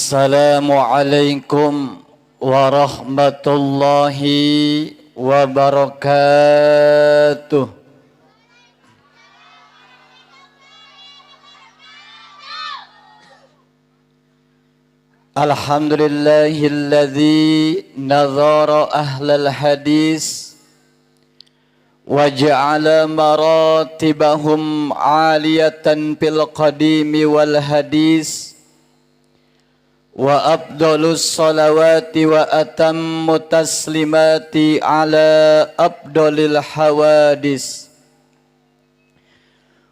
Assalamualaikum warahmatullahi wabarakatuh. Alhamdulillahilladzi nazara ahlal hadis wa ja'ala maratibahum 'aliyatan fil qadimi wal hadis. Wa afdalus salawati wa atammu taslimati ala afdalil hawadis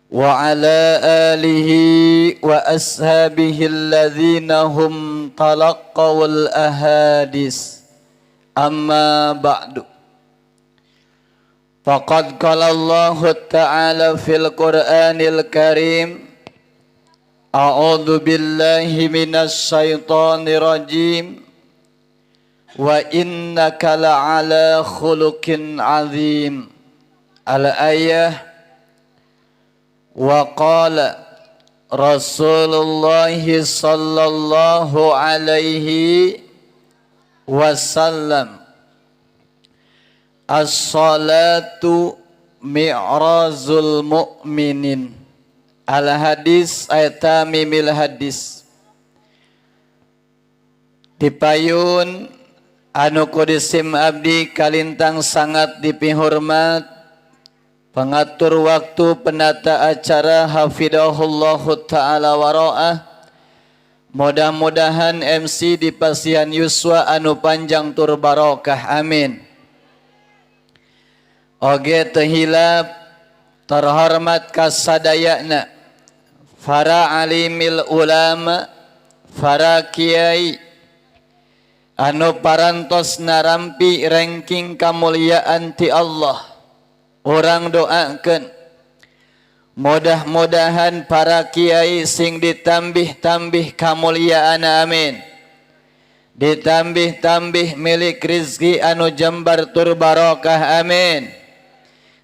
wa ala alihi wa ashabihi alladhina hum talaqqawul ahadis amma ba'du. Faqad qala Allah ta'ala fil Qur'anil Karim, A'udzu billahi minasy syaithanir rajim. Wa innaka la'ala khuluqin 'azim. Al-ayah. Wa qala Rasulullah sallallahu alaihi wasallam, as-salatu mi'razul mu'minin. Al-hadis aytamimil hadis. Dipayun anu kudisim abdi kalintang sangat dipihormat pengatur waktu penata acara hafidahullahu ta'ala wara'ah. Mudah-mudahan MC di pasian yuswa anu panjang tur barokah, amin. Oge tehilap terhormat kasadayana para alimil ulama, para kiai anu parantos narampi ranking kamuliaan ti Allah. Orang doakeun mudah-mudahan para kiai sing ditambih-tambih kamuliaan, amin. Ditambih-tambih milik rizki anu jembar tur barokah, amin.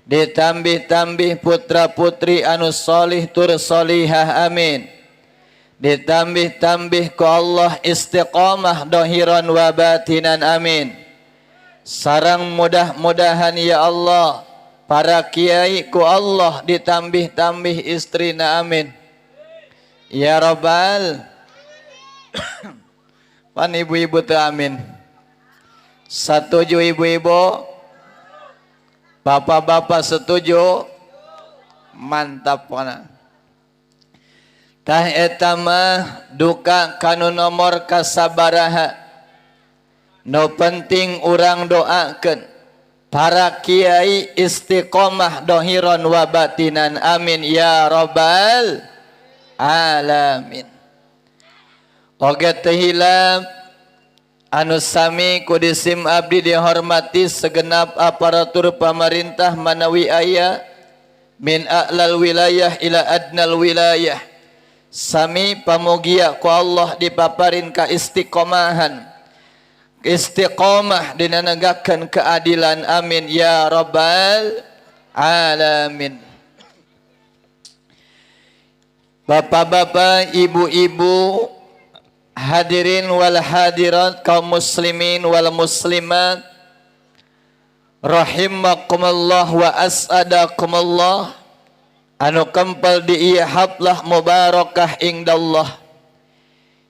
Ditambih-tambih putra-putri anu solih tur solihah, amin. Ditambih-tambih ku Allah istiqamah dohiran wa batinan, amin. Sarang mudah-mudahan ya Allah para kiai ku Allah ditambih-tambih istrina, amin. Ya Rabbal. Pan ibu-ibu tu amin. Setuju ibu-ibu? Bapak-bapak setuju? Mantap pana. Tah eta mah duka kanu nomor kasabaraha. No penting urang doakeun para kiai istiqomah dohiron wa batinan, amin ya rabbal alamin. Oge teu hilap anu sami kudisim abdi dihormati segenap aparatur pamarintah manawi aya min a'lal wilayah ila adnal wilayah. Sami pamugia ku Allah dipaparin ka istiqomahan, istiqomah dinanagakeun keadilan, amin ya rabbal alamin. Bapak-bapak, ibu-ibu, hadirin wal hadirat, kaum muslimin wal muslimat, rahimakumullah wa as'adakumullah. Anu kempal diihaplah mubarakah indallah.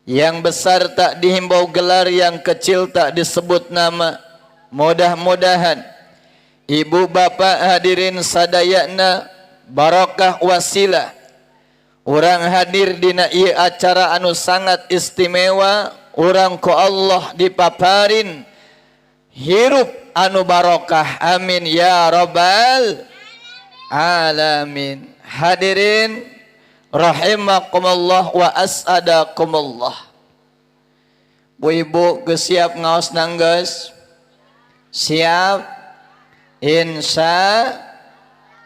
Yang besar tak dihimbau gelar, yang kecil tak disebut nama. Mudah-mudahan ibu bapak hadirin sadayana barakah wasilah urang hadir dina ieu acara anu sangat istimewa. Urang ku Allah dipaparin hirup anu barokah, amin ya rabbal alamin. Hadirin rahimakumullah wa as'adakumullah. Bu ibu geus siap ngaos nanggeus? Siap? Insya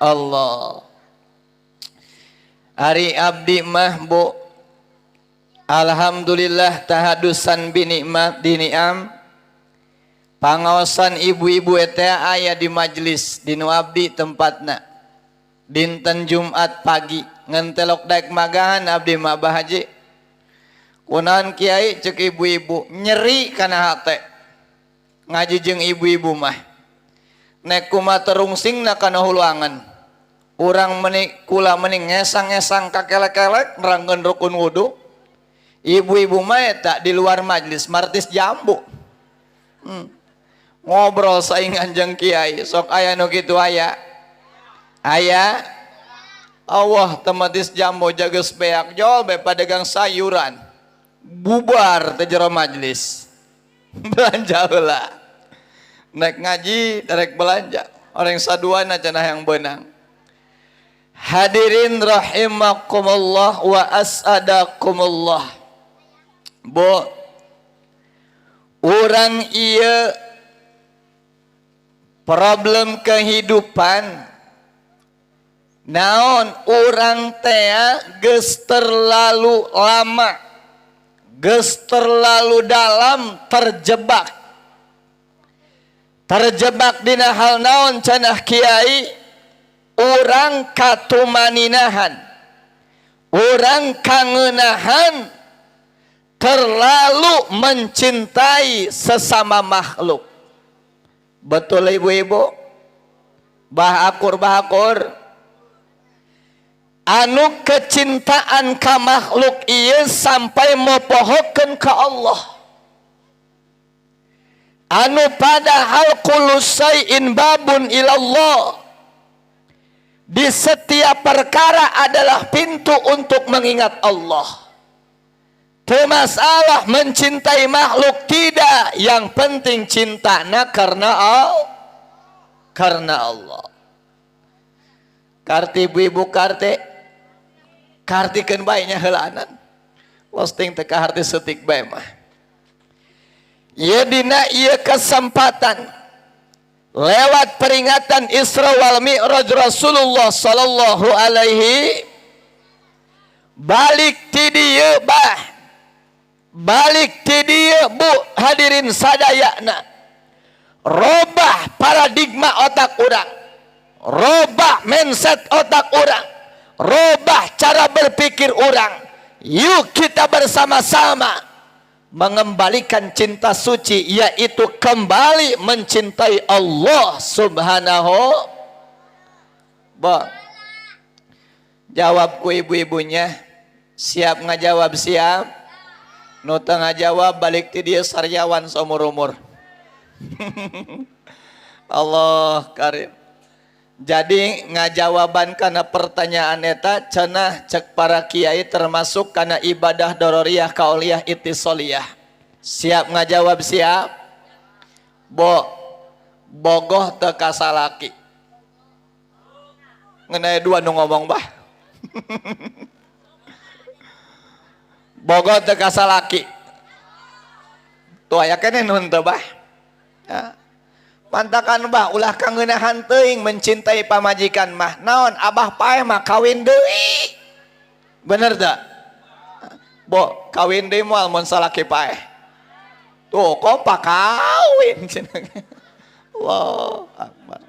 Allah. Ari abdi mah bu, alhamdulillah tahadusan binikmat diniam. Pangaosan ibu-ibu eta aya di majlis dinu abdi tempatna. Dinten Jumat pagi ngentelok daek magahan abdi mah bahaji Kunaon kiai cek ibu-ibu nyeri kana hate ngaji jeung ibu-ibu mah nek kumaha terungsingna kana huluangan urang menik kula mending ngesang-ngesang kakelek-kelek nerangkeun rukun wudu ibu-ibu mah eta di luar majlis martis jambu ngobrol saingan jeung kiai sok aya nu kitu aya Allah tematis jambu jageus beak jol be padagang sayuran bubar teh jero majlis belanja heula naik ngaji derek belanja orang saduana cenah yang benang. Hadirin rahimakumullah wa as'adakumullah. Bu urang ieu problem kehidupan naon urang teh geus terlalu lama geus terlalu dalam terjebak dina hal naon cenah kiai urang katumaninahan urang kangeunahan terlalu mencintai sesama makhluk. Betul ibu-ibu? Bahakur anu kecintaan ka makhluk ieu sampai mopohokeun ka Allah. Anu padahal kullu syai'in babun ilallah. Di setiap perkara adalah pintu untuk mengingat Allah. Teu masalah mencintai makhluk tidak, yang penting cintana karena Allah. Karti ibu-ibu kartikeun bae nya heulaanan. Posting teh ka harti setik bae mah. Ieu dina ieu kesempatan lewat peringatan Isra wal Mi'raj Rasulullah sallallahu alaihi balik ti dieu bu hadirin sadayana robah paradigma otak urang, robah mindset otak urang, robah cara berpikir urang. Yuk kita bersama-sama mengembalikan cinta suci, yaitu kembali mencintai Allah subhanahu. Bang, jawab ku ibu-ibunya, siap ngajawab siap. Nu teu ngajawab balik ti dieu saryawan seumur-umur. Allah karim. Jadi ngajawaban kana pertanyaan eta cenah cek para kiai termasuk kana ibadah dororiyah kauliyah ittisoliyah. Siap ngajawab siap? Bogoh teu kasalaki. Ngeunah dua nu ngomong bah. Bogoh teu kasalaki. Tuh aya keneh nun teu bah. Ya. Pantakan bah ulah kangeunahan teuing mencintai pamajikan mah. Naon abah paeh mah kawin deui. Bener teu? Bo kawin deui moal mun salaki paeh. Tuh kok pakawin cenah. Allahu Akbar.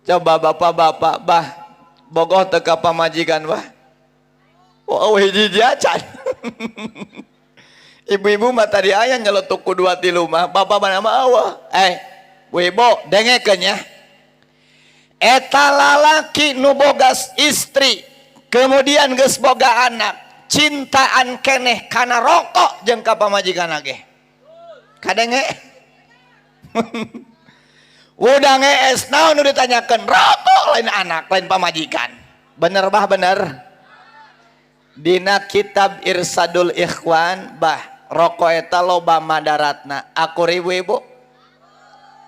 Coba bapak-bapak bah bogoh teu ka pamajikan bah. Oh hiji jajan. Ibu-ibu mah tadi aya nyeletuk ku 2-3 mah bapak mana mah eueuh. Bu ibu dengekeun nya. Eta lalaki nu boga istri kemudian geus boga anak, cintaan keneh kana rokok jeung ka pamajikanna ge. Kadenge. Udah ngees naon nu ditanyakeun rokok lain anak lain pamajikan. Bener bah bener. Dina kitab Irsadul Ikhwan bah rokok eta loba madaratna. Akur ibu-ibu?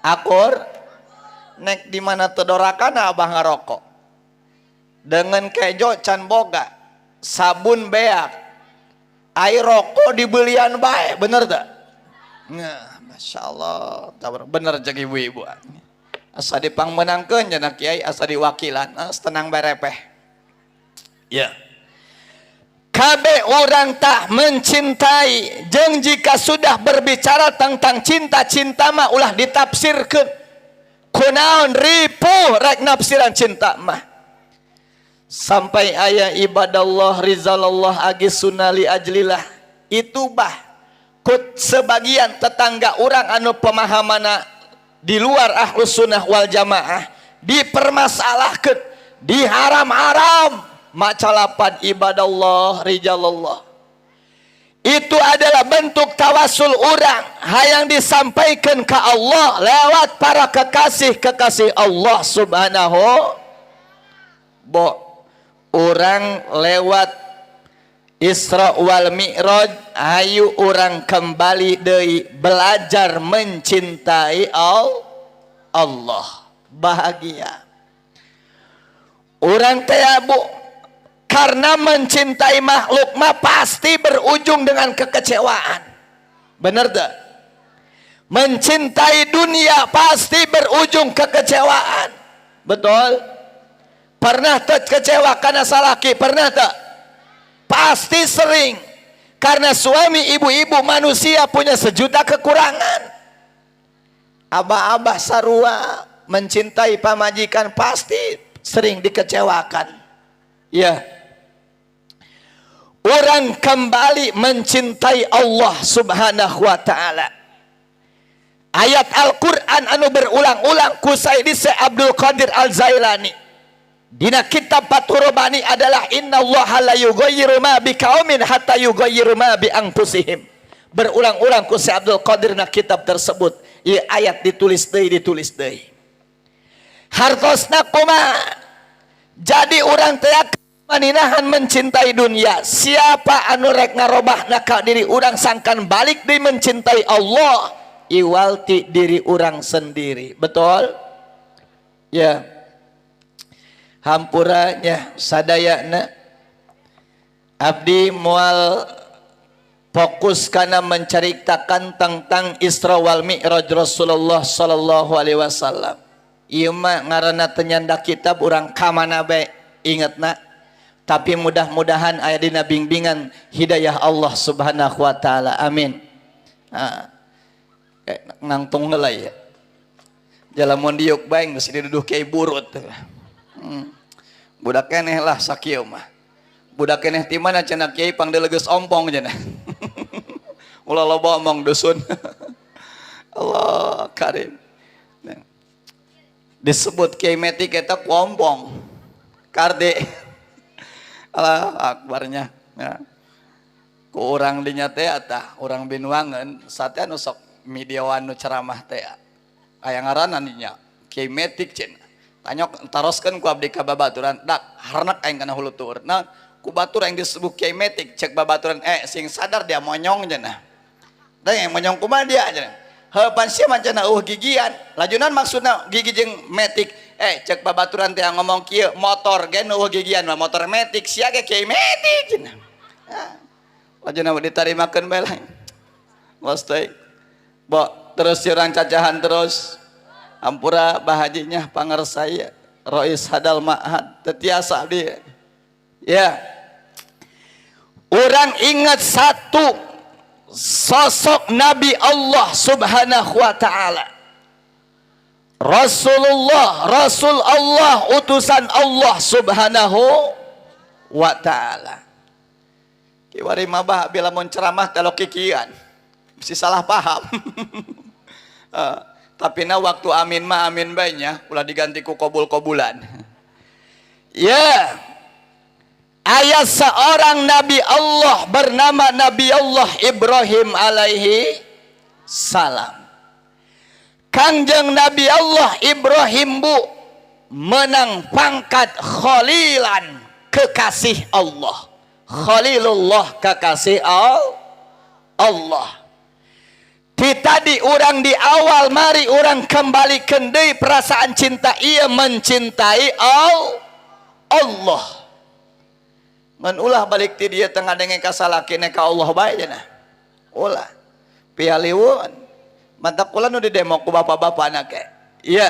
Akur? Nek di mana tedorakaana abah ngarokok. Dengan kejo can boga, sabun beak, air rokok dibelian bae, bener tak? Nah, masya Allah, bener cek ibu-ibu. Asa dipangmenangkeun cenah kiai, asa diwakilan, tenang berepeh. Ya. Kabe orang tak mencintai, jeung jika sudah berbicara tentang cinta mah ulah ditafsirkeun. Kunaon ripuh rek nafsiran cinta mah. sampai ayah ibadallah rizalallah agis sunali ajlilah itu bah kut sebagian tetangga orang anu pemahamana di luar ahlus sunnah wal jamaah dipermasalahkeun diharam-haram maca lapad ibadallah rijalallah. Itu adalah bentuk tawasul orang yang disampaikan ke Allah lewat para kekasih-kekasih Allah subhanahu. Orang lewat Isra wal Mi'raj ayu orang kembali deui belajar mencintai Allah. Bahagia orang teh karena mencintai makhluk mah pasti berujung dengan kekecewaan. Benar tak? Mencintai dunia pasti berujung kekecewaan. Betul? Pernah tak kecewa karena salaki? Pernah tak? Pasti sering. Karena suami ibu-ibu manusia punya sejuta kekurangan. Abah-abah sarua mencintai pamajikan pasti sering dikecewakan. Ya. Orang kembali mencintai Allah subhanahu wa ta'ala. Ayat Al-Quran anu berulang-ulang ku Sayyidi Syekh Abdul Qadir Al-Zailani dina kitab Fathur-Rabbani adalah innallaha la yughayyiru ma biqaumin hatta yughayyiru ma bi anfusihim. Berulang-ulang ku Syekh Abdul Qadir na kitab tersebut. Ieu ayat ditulis deui. Hartosna kumaha? Jadi orang teh maninahan mencintai dunia. Siapa anu rek ngarobahna ka diri urang sangkan balik deui mencintai Allah, iwalti diri urang sendiri. Betul? Ya. Hampuranya sadayana abdi moal fokus kana menceritakan tentang Isra wal Mi'raj Rasulullah sallallahu alaihi wasallam. Ieu mah ngaranna teu nyanda kitab urang ka mana bae ingetna. Tapi mudah-mudahan aya dina bimbingan hidayah Allah subhanahu wa ta'ala. Amin. Nangtung heula ya. Jalamun diuk bae geus diduduh kiai burut. Budak keneh lah sakieu mah. Budak keneh ti mana cenah kiai pangdelegeus ompong cenah. Ulah loba omong dusun. Allah karim. Disebut kiai metik eta ku ompong. Karde. Allah akbarnya ya. Ku urang dinya teh atah urang binuangeun satya anu sok midioan nu ceramah teh aya ngaranna dinya Kiai Metik cenah tanyok taroskeun ku abdi ka babaturan dak harnak aing kana hulu tur nah ku batur aing disebut Kiai Metik cek babaturan sing sadar dia monyong cenah da yang monyong kumaha dia cenah heupan sia mancana gigian lajunan maksudna gigi jeung metik cek babaturan teh ngomong kieu motor ge nu gigian mah motor metik sia ge Kiai Metik cenah lajuna ditarimakeun bae lah mos teh terus urang cacahan terus ampura bahajinya pangarsaya Rois Hadal Ma'had tetiasa dia ya orang ingat satu sosok Nabi Allah subhanahu wa ta'ala Rasul Allah utusan Allah subhanahu wa ta'ala kiwari mabah bila mau ceramah kalau kikian mesti salah paham tapi na waktu amin mah amin baiknya ulah diganti ku kobul-kobulan ya ayat seorang Nabi Allah bernama Nabi Allah Ibrahim alaihi salam. Kangjeng Nabi Allah Ibrahim bu menang pangkat khalilan kekasih Allah. Khalilullah kekasih Allah. Tadi orang di awal mari orang kembali deui perasaan cinta ia mencintai Allah. Ngan ulah balik ti dia tengah dengeng kasalakina ka Allah bae cenah. Ulah. Pialiwun. Mantap kula nu didemo ku bapak-bapak anake. Iya.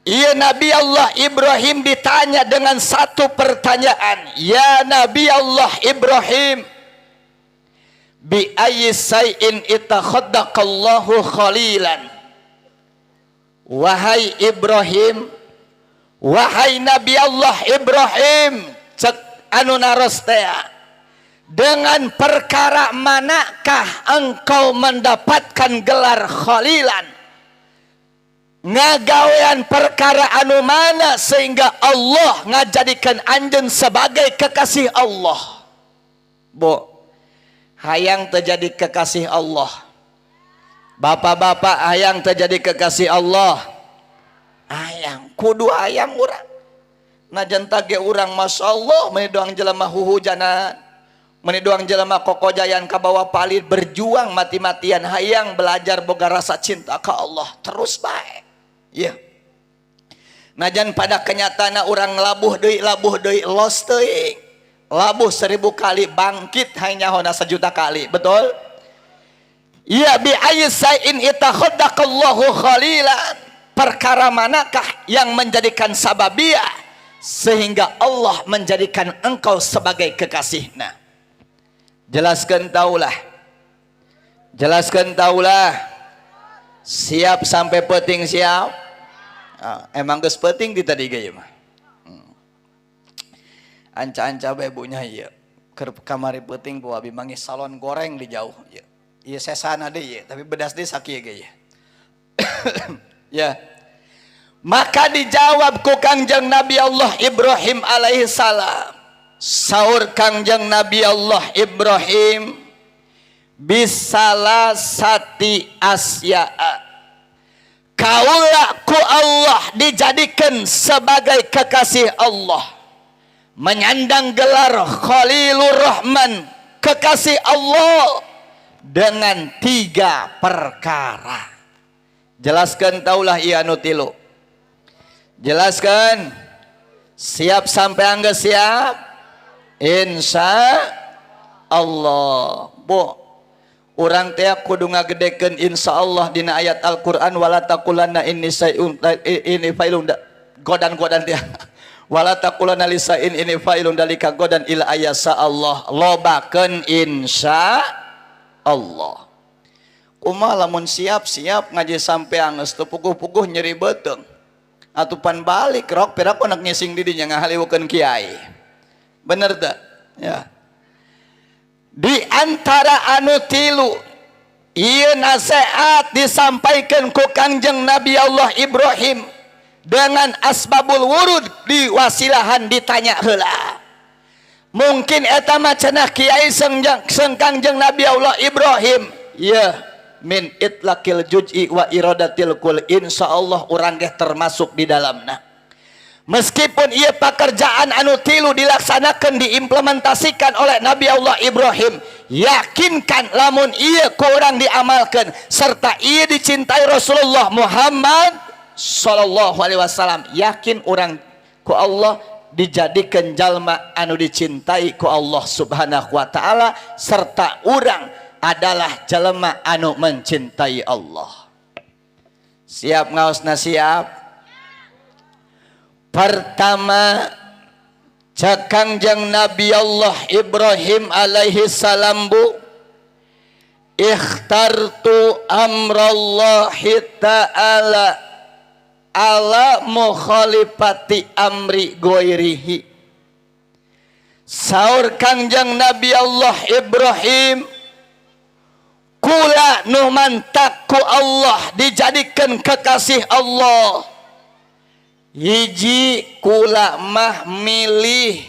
Iya Nabi Allah Ibrahim ditanya dengan satu pertanyaan. Ya Nabi Allah Ibrahim, bi ayyi shay'in ittakhadaqallahu khalilan. Wahai Ibrahim, wahai Nabi Allah Ibrahim, cek anu narostea, dengan perkara manakah engkau mendapatkan gelar khalilan? Ngagawean perkara anu mana sehingga Allah ngajadikan anjeun sebagai kekasih Allah? Bu, hayang terjadi kekasih Allah. Bapak-bapak hayang terjadi kekasih Allah. Hayang, kudu hayang urang. Najan tage urang Masya Allah meni doang jelema huhujanan, meni doang jelema kokojayan ka bawah palit, berjuang mati-matian hayang belajar boga rasa cinta ka Allah terus bae. Ya. Najan pada kenyataana urang labuh deui los teuing. Labuh 1000 kali bangkit hanya hona 1 juta kali. Betul? Ya bi aysain itakhadaqallahu khalilan. Perkara manakah yang menjadikan sababiyah sehingga Allah menjadikan engkau sebagai kekasihna? Jelaskan taulah. Jelaskan taulah. Siap sampai peting siap. Emang geus peting di tadi ge mah. Anca-anca bae bunya ieu. Keur kamari peting ku abi mangis salon goreng di jauh ieu. Ieu sesana deui ieu, tapi bedas deui sakieu ge ieu. Ya. Maka dijawab ku Kangjeng Nabi Allah Ibrahim alaihi salam. Saur Kangjeng Nabi Allah Ibrahim, bisalasati asya'a. Kaula ku Allah dijadikan sebagai kekasih Allah, menyandang gelar Khalilur Rahman, kekasih Allah, dengan 3 perkara. Jelaskan taulah ieu anu tilu. Jelaskan. Siap sampai angga siap? Insya Allah. Bu, urang teh kudu ngagedekeun insyaallah dina ayat Al-Qur'an, wala taqulanna inni sayun ini failun godan-godan dia. Wala taqulanna lisain ini failun dalika godan ila ayasa Allah. Lobakeun insya Allah. Kumaha lamun siap-siap ngaji sampeang geus teu puguh-puguh nyeri beuteung. Atupan balik rok perak anak ngising di dinya ngahaliweukeun kiai. Bener teu? Ya. Di antara anu tilu ieu nasihat disampaikan ku Kangjeng Nabi Allah Ibrahim dengan asbabul wurud diwasilahan ditanya heula. Mungkin eta mah cenah kiai seung Kangjeng Nabi Allah Ibrahim. Ya, min itlaqil juz'i wa iradatil kul, insyaallah urang ge termasuk di dalamna. Meskipun ia pekerjaan anu tilu dilaksanakan, diimplementasikan oleh Nabi Allah Ibrahim, yakinkan lamun ia ku urang diamalkan serta ia dicintai Rasulullah Muhammad sallallahu alaihi wasallam, yakin urang ku Allah dijadikan jalma anu dicintai ku Allah subhanahu wa ta'ala, serta urang adalah jalma anu mencintai Allah. Siap ngaosna siap? Pertama, cak Kangjeng Nabi Allah Ibrahim alaihi salam, bu, ikhtartu amrallahi ta'ala ala mukhalifati amri ghairihi. Saur Kangjeng Nabi Allah Ibrahim, kula nu mantak ku Allah dijadikan kekasih Allah. Hiji, kula mah milih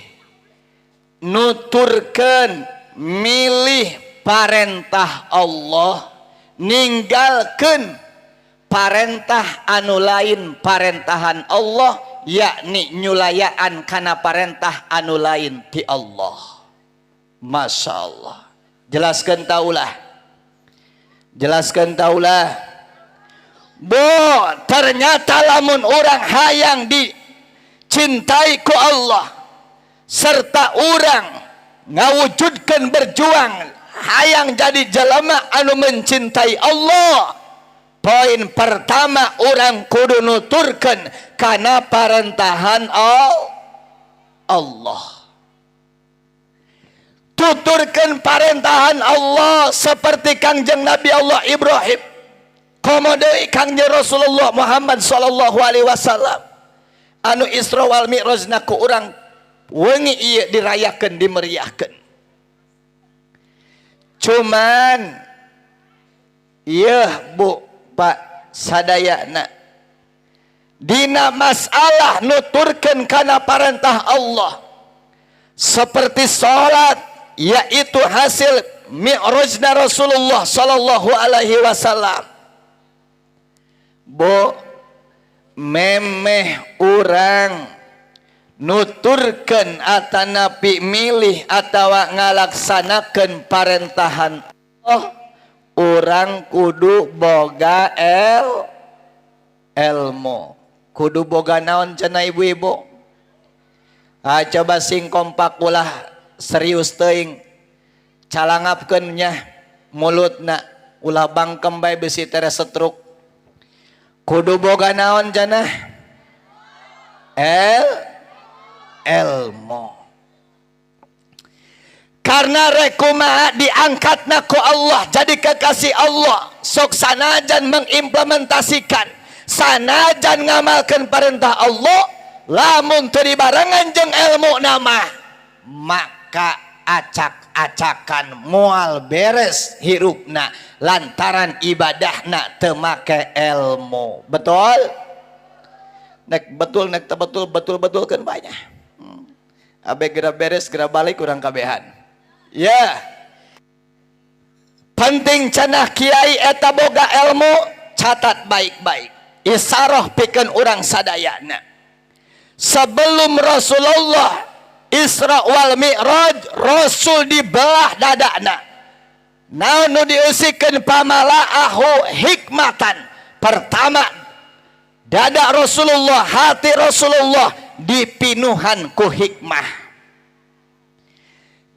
nuturkeun, milih parentah Allah, ninggalkeun parentah anu lain parentahan Allah, yakni nyulayaan kana parentah anu lain ti Allah. Masya Allah. Jelaskan taulah. Jelaskan taulah. Bo, ternyata lamun orang hayang dicintai ku Allah serta orang ngawujudkan berjuang hayang jadi jelema anu mencintai Allah, poin pertama orang kudu nuturkeun kana parentahan Allah. Tuturkeun parentahan Allah seperti Kangjeng Nabi Allah Ibrahim. Komodei Kangjeng Rasulullah Muhammad sallallahu alaihi wasallam anu Isra wal Mi'rajna ku urang wengi ieu dirayakeun dimeriahkeun. Cuman ieu Bu Pak sadayana dina masalah nuturkeun kana parentah Allah seperti salat yaitu hasil Mi'rajna Rasulullah sallallahu alaihi wasallam. Bu memeh urang nuturkeun atanapi milih atawa ngalaksanakeun parentahan Allah, urang kudu boga ilmu. Kudu boga naon cenah ibu-ibu? Coba sing kompak ulah serius teuing calangapkeun nya mulutna ulah bangkem bae besi tere setruk. Kudu boga naon cenah? Ilmu. Karena rekumaha diangkatna ku Allah jadi kekasih Allah, sok sanajan mengimplementasikan, sanajan ngamalkeun perintah Allah, lamun teu dibarengan jeung ilmu nama, maka acak-acakan moal beres hirupna lantaran ibadahna teu make ilmu. Betul? Nek betul nek teu betul kan banyak. Abe geura beres geura balik urang kabehan. Ya. Penting cenah kiai eta boga ilmu, catat baik-baik. Isarah pikeun urang sadayana. Sebelum Rasulullah Isra wal Mi'raj, Rasul dibelah dadana. Naon nu diusikeun pamalaahu hikmatan. Pertama, dada Rasulullah, hati Rasulullah dipinuhan ku hikmah.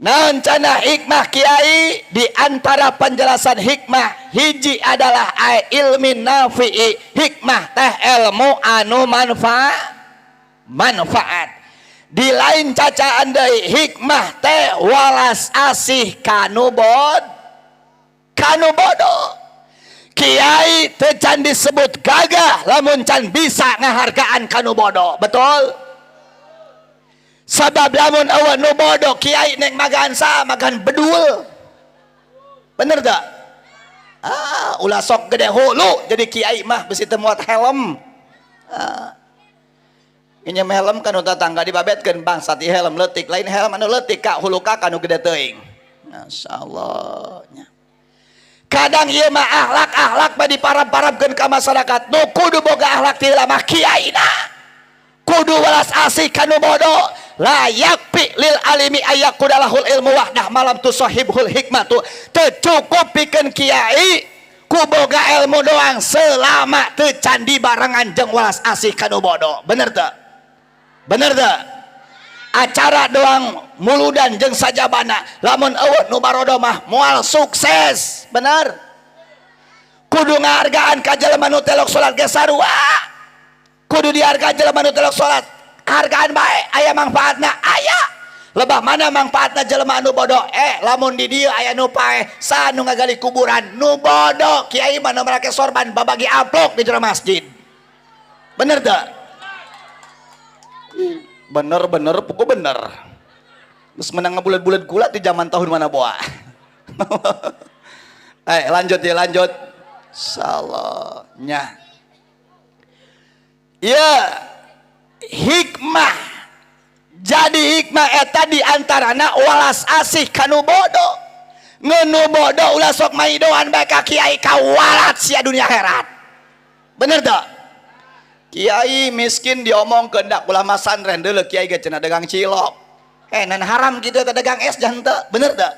Naon cenah hikmah kiai? Di antara penjelasan hikmah hiji adalah ilmin nafi'i. Hikmah teh ilmu anu manfaat. Di lain cacaan deui hikmah teh walas asih kanu bodoh. Kiai teu can disebut gagah lamun can bisa ngahargaan kanu bodoh. Betul? Sabab lamun awan nu bodoh kiai nek magan magan bedul. Bener tak? Ulah sok gede hulu jadi kiai mah besi teu muat helm. Inya helm kan uta tangga dibabetkeun bangsa ti helm leutik, lain helm anu leutik ka hulu ka anu gede teuing. Masyaallah. Kadang ieu mah akhlak mah diparab-parabkeun ka masyarakat. Nu kudu boga akhlak ti mah kiaina. Kudu walas asih kanu bodoh. La yakfi lil alimi ayaqudalahul ilmu wahdah malam tu sahibul hikmatu. Teu cukup pikeun kiai ku boga ilmu doang selama teu can dibarengan jeung walas asih kanu bodoh. Bener teu? Bener teu? Acara doang muludan jeung sajabana lamun eueuh nu barodo mah moal sukses. Bener? Kudu ngahargaan ka jelema nu telok salat ge sarua. Kudu dihargaan jelema nu telok salat. Hargaan bae aya manfaatna aya. Lebah mana manfaatna jelema anu bodoh? Lamun di dieu aya nu paeh, saha nu ngagali kuburan? Nu bodoh. Kiai mah nu make sorban babagi amplop di jero masjid. Bener teu? Bener pokok bener. Terus menang bulat-bulat gula di zaman tahun mana boa. Lanjut. Salahnya. Ya, hikmah. Jadi hikmah eta di antarana walas asih kanu bodoh. Ngenu bodoh ulah sok maidoan bae ka kiai kawalat sia dunia akhirat. Bener teu? Kiai miskin diomongkeun dak ulah masantren deuleu kiai ge cenah dagang cilok. Nan haram kitu teh dagang es jan teu. Bener teu?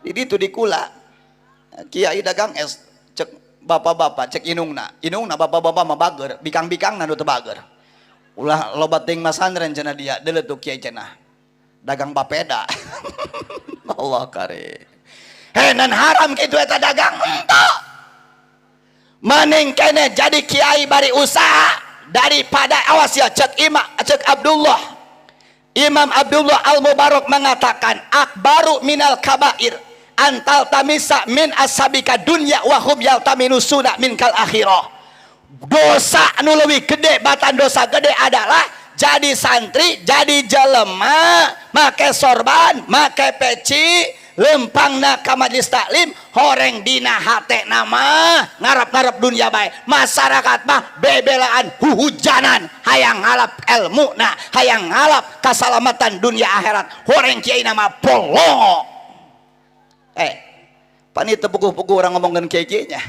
Di ditu di kula. Kiai dagang es cek bapak-bapak cek inungna bapak-bapak mah bager, bikang-bikangna nu teu bager. Ulah loba teuing masantren cenah dia deuleu tuh kiai cenah dagang bapeda. Allah kare. Nan haram kitu eta dagang henteu. Maning kene jadi kiai bari usaha daripada awas ya cek Imam Abdullah Al-Mubarak mengatakan akbaru minal kabair antal tamisa min asabika dunya wa hum yaltaminusuna min kal akhirah. dosa anu leuwih gede, batan dosa gede adalah jadi santri, jadi jelema, make sorban, make peci, lempangna ka majelis taklim, horeng dina hate nama ngarap-ngarap dunia bae. Masyarakat mah bebelaan huhujanan, hayang ngalap ilmu na, hayang ngalap keselamatan dunia akhirat. Horeng kiai nama polong. Pani tepukuh-pukuh orang ngomongin kiai-kiainya.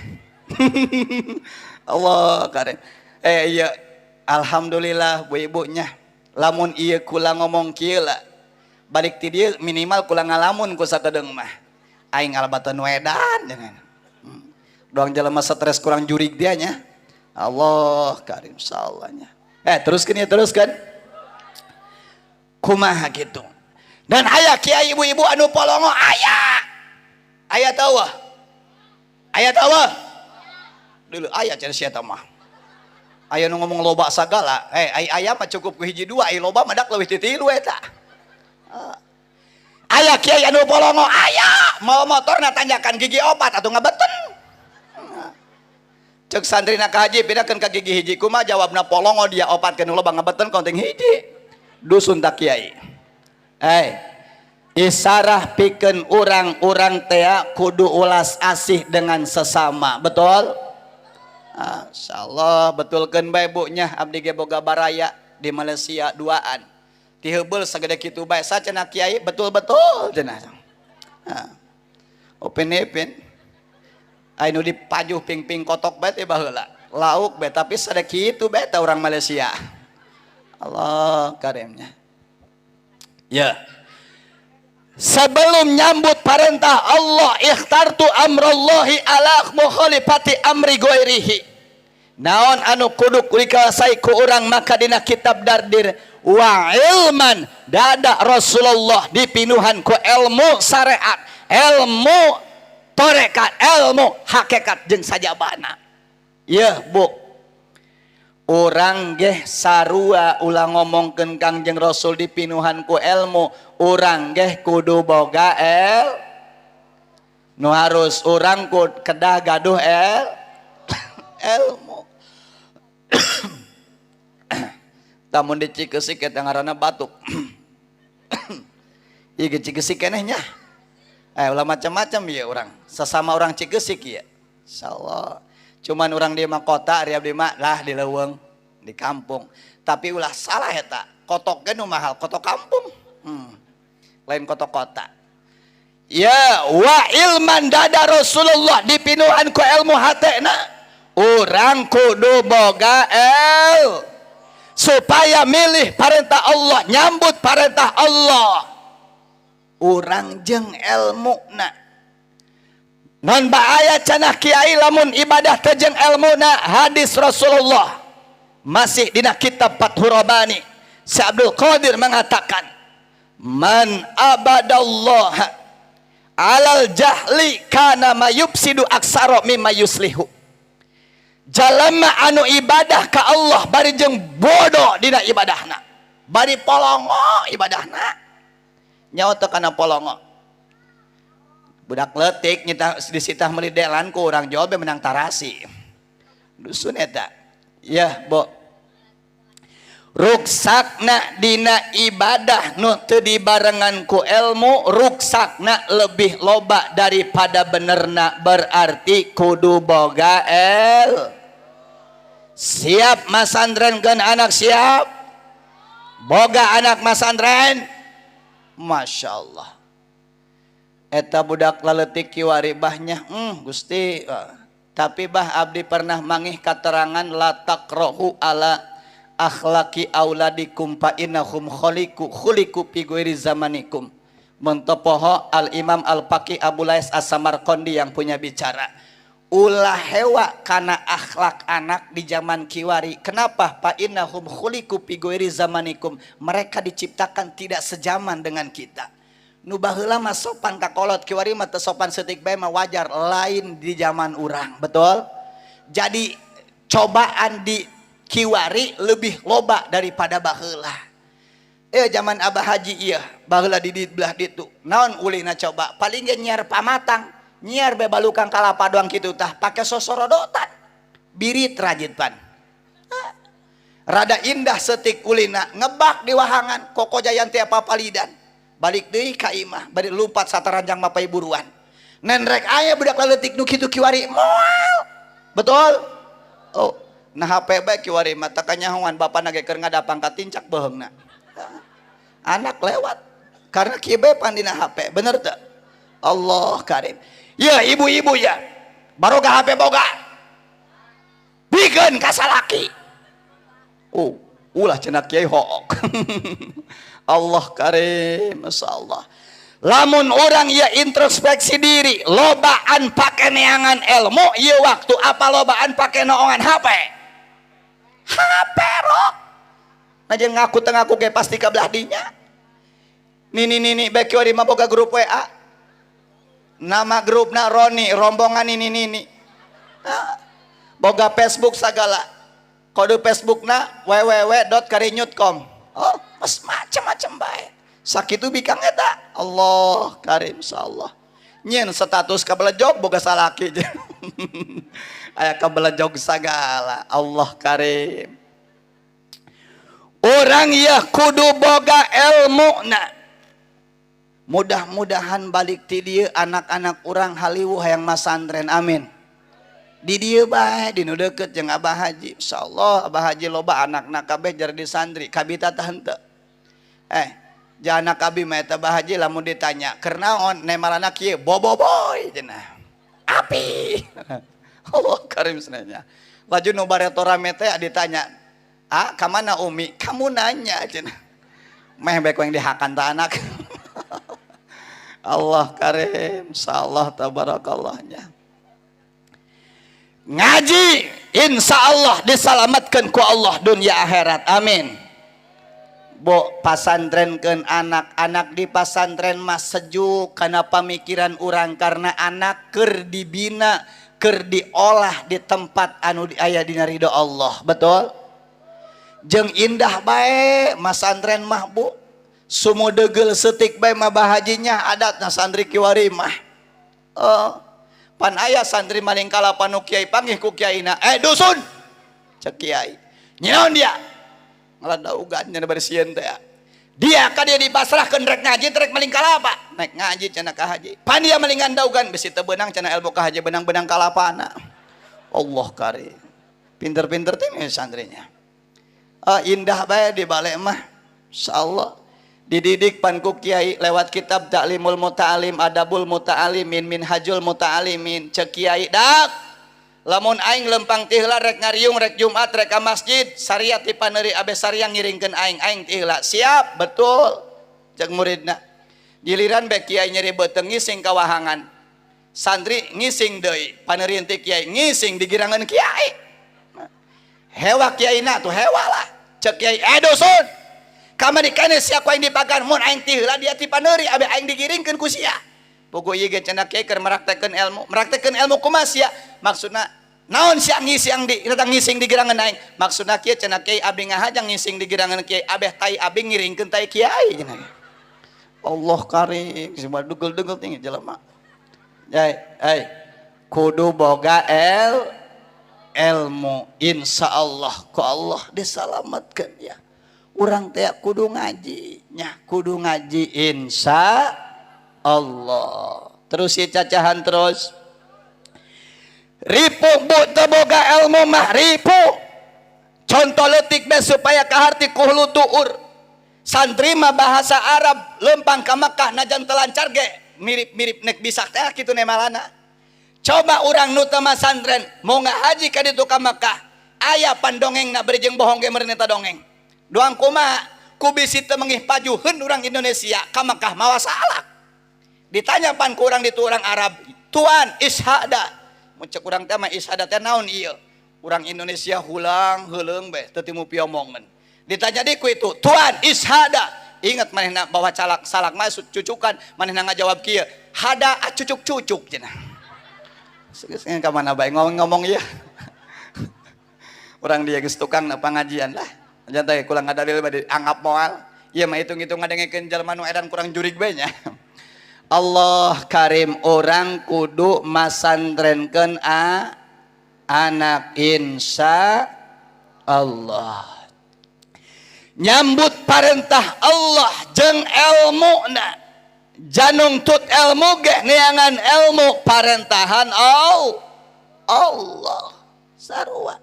Allah karim. Iya, alhamdulillah bu ibunya. Lamun iya kula ngomong kieu lah. Balik ti dieu minimal kula ngalamun ku sakedeung mah. Aing ngalabateun wedan jangan. Doang jelema stres kurang jurig dia nya. Allah karim sallanya. Teruskeun ya teruskeun. Kumaha gitu. Dan aya kiai ibu-ibu anu polongo aya. Aya tahu? Aya tahu? Dulu aya cenah sia tah mah. Aya nu ngomong loba sagala. Aya mah cukup ku hiji dua, ai loba mah dak leuwih ti tilu eta. Aya kiai anu polongo aya, mau motorna tanjakan gigi opat atuh ngabeten. Cek santrina ka haji pindakeun ka gigi hiji kumaha jawabna polongo dia opatkeun loba ngabeten konting hiji. Dusun tak kiai. Isarah pikeun urang-urang teh kudu ulas asih dengan sesama, betul? Insyaallah betulkeun bae Bu nya, abdi ge boga baraya di Malaysia duaan. Ti heubeul sagede kitu bae sacenah kiai betul-betul cenah. Open-open. Anu dipajuh ping-ping kotok bae teh baheula. Lauk bae tapi sade kitu bae teh urang Malaysia. Allah karimnya. Ya. Sebelum nyambut perintah Allah, ikhtartu amrallahi ala mukhalifati amri ghairihi. Naon anu kudu dikuasai ku urang maka dina kitab dardir wa ilman dada Rasulullah dipinuhan ku ilmu syariat, ilmu tarekat, ilmu hakikat jeung sajabana. Yeuh Bu. Urang geh sarua ulah ngomongkeun Kangjeng Rasul dipinuhan ku ilmu, urang geh kudu boga nu harus urang kedah gaduh ilmu. Tamun dicikeusik eta ngaranna batuk. Ieu ge cikeusik keneh nya. Ulah macam-macam ieu urang. Sesama urang cikeusik ieu. Insyaallah. Cuman orang di mah kota, ari abdi mah lah di leuweung, di kampung. Tapi ulah salah eta. Kotok ge nu mahal, kotok kampung. Lain kotok kota. Ya, wa ilman dada Rasulullah dipinuhan ku ilmu hatena. Urang kudu boga supaya milih perintah Allah, nyambut perintah Allah. Urang jeung ilmuna. Non bahaya cenah kiai lamun ibadah teh jeung ilmuna. Hadis Rasulullah masih dina kitab Fathur Rabbani. Si Abdul Qadir mengatakan, man abadallaha alal jahli kana mayufsidu aksara mimma yuslihu. Jalema anu ibadah ka Allah bari jeung bodoh dina ibadahna, bari polongo ibadahna. Nyawa teu kana polongo. Budak letik nyita disitah melidelan ku urang Jawa be menang tarasi. Dusun eta. Ya, Bo. Ruksakna dina ibadah nu teu dibarengan ku ilmu, ruksakna lebih loba daripada benerna, berarti kudu boga Siap masandrenkeun anak siap? Boga anak masandren? Masya Allah. Eta budak laletik kiwari bahnya Gusti tapi bah abdi pernah mangih katerangan la taqrahu ala akhlaqi auladikum fa innahum khuliqu fi ghairi zamanikum. Mentopoho Al Imam Al Faqih Abu Lais As-Samarqandi yang punya bicara ulah hewa kana akhlak anak di zaman kiwari. Kenapa? Fa innahum khuliqu fi ghairi zamanikum. Mereka diciptakan tidak sejaman dengan kita. Nu baheula mah sopan ka kolot, kiwari mah teu sopan seutik bae mah wajar, lain di zaman urang, betul? Jadi cobaan di kiwari lebih loba daripada baheula. Zaman Abah Haji ieu, baheula di belah ditu. Naon ulina coba? Paling ge nyiar pamatang, nyiar be balukang kalapa doang kitu tah, pake sosorodotan. birit rajit pan. Rada indah setik ulina ngebak di wahangan koko jayanti apa palidan balik deui ka imah bari lumpat sataranjang mapai buruan nenrek aya budak leutik nu kitu kiwari moal betul oh nah HP bae kiwari mah teu kanyahoan bapana ge keur ngadapang ka tincak beheungna anak lewat karena kieu bae pandina HP bener teu Allah karim ya ibu-ibu ya baroga HP boga bigeun ka salaki oh, ulah cenah kiai hook. Allah karim, masyaallah. Lamun orang ya introspeksi diri, lobaan pake neangan ilmu, ieu waktu apa lobaan pake noongan HP? HP rok. Najan ngaku teu ngaku ge pasti ka belah dinya. Nini bae kieu mah boga grup WA. Nama grupna Roni, rombongan nini. Boga Facebook sagala. Kode Facebookna www.karinyut.com. Oh, mas macam-macam bae. Sakitu bikang eta. Allah karim insyaallah. Nyen status kabelejog boga salaki. Aya kabelejog sagala. Allah karim. Orang ya kudu boga ilmuna. Mudah-mudahan balik ti dieu anak-anak urang haliwuh hayang masantren. Amin. Di dieu bae di nu deukeut jeung Abah Haji insyaallah Abah Haji loba anakna kabeh jar di santri kabita tah henteu jangan kabi mah eta Abah Haji lamun ditanya keur naon nemarana kieu boboiboy cenah api Allah karim cenah laju nu bareto rame teh ditanya ka mana Umi kamu nanya cenah meh bae yang dihakan ta anak Allah karim insyaallah tabarakallah ngaji insya Allah disalamatkan ku Allah dunia akhirat amin. Bo pasantrenkeun anak-anak di pasantren mas sejuk karena pemikiran orang karena anak keur dibina keur diolah di tempat anu aya dina ridho Allah betul jeung indah bae masantren mah bu sumudegel setik bae mah bahajinya adatna santri kiwari mah pan aya santri maling kalapan nu kiai panggih ku kiaina dusun cek kiai nyaon dia ngeladaugan nya bari sieun teh dia ka dia dipasrahkeun rek ngaji rek maling kalapa naik ngaji cenah ka haji pan dia malingan daugan bisi teu beunang cenah ilmu ka haji benang-benang kalapana Allah karim pinter-pinter teh santrinya indah bae di bale mah insyaallah dididik pan ku kiai lewat kitab Ta'limul Muta'alim Adabul Muta'alimin Minhajul Muta'alimin cek kiai dak lamun aing lempang ti heula rek ngariung rek Jumat rek ka masjid sariat ti paneuri abeh sariang ngiringkeun aing ti heula siap betul cek muridna giliran bae kiai nyeri beuteung ngising ka wahangan santri ngising deui paneuri ti kiai ngising digirangeun kiai hewa kiaina tuh hewa lah cek kiai dusun kamari kene sia ku aing dipagan mun aing ti heula dia ti paneuri abeh aing digiringkeun ku sia puguh ieu ge cenah kiai keur meraktekeun ilmu kumaha sia maksudna naon sia ngising datang ngising digirangeun aing maksudna kieu cenah kiai abdi ngahajang ngising digirangeun kiai abeh tai abdi ngiringkeun tai kiai cenah Allah karim cuma dugel-dugel tinggi jelema kudu boga ilmu insyaallah ku Allah disalamatkeun ya urang teh kudu ngaji nya kudu ngaji insya Allah terus si cacahan terus ripu bu teu boga ilmu mah ripu contoh leutik be supaya kaharti ku hulu tuur santri mah bahasa Arab lempang ka Makkah najan teu lancar ge mirip-mirip nek bisa teh kitu nemalana coba urang nu teu masantren mau ngahaji ka ditu ka Makkah aya pandongengna beri jeung bohong ge meureun eta dongeng doang kumaha ku bisi teu mengih pajuheun urang Indonesia ka Makkah mawa salak ditanya pan ku urang ditu urang Arab tuan ishada mun cek urang teh mah ishada teh naon ieu urang Indonesia hulang heuleung bae teu timu piomongeun ditanya deui ku itu tuan ishada inget manehna bawa salak mah cucukan manehna ngajawab kieu hada cucuk-cucuk cenah geus ka mana bae ngomong ieu urang dia geus tukang na pangajian lah jantai kulang ngadalil bade anggap moal ieu mah hitung-hitung ngadengekeun jalma nu edan kurang jurig bae nya Allah karim orang kudu masantrenkeun anak insya Allah. Nyambut parentah Allah jeung ilmuna, janung tut ilmu ge neangan ilmu parentahan Allah sarua.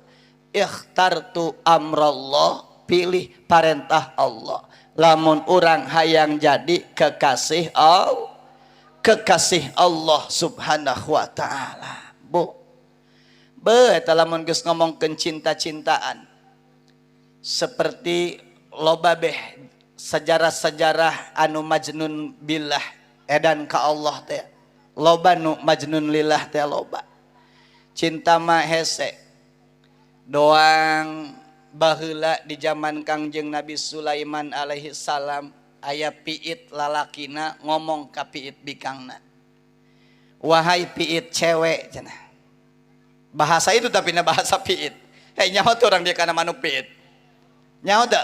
Ikhtartu amrallah, pilih parentah Allah. Lamun urang hayang jadi kekasih Allah subhanahu wa ta'ala. Bu eta lamun geus ngomongkeun cinta-cintaan seperti loba beh sejarah-sejarah anu majnun billah edan ka Allah teh, loba nu majnun lillah teh loba. Cinta mah hese doang baheula di zaman Kangjeng Nabi Sulaiman alaihi salam aya piit lalakina ngomong ka piit bikangna, wahai piit cewek cenah. Bahasa itu tapi na bahasa piit. Nyaho tuh orang dia kana manuk piit. Nyaho teu?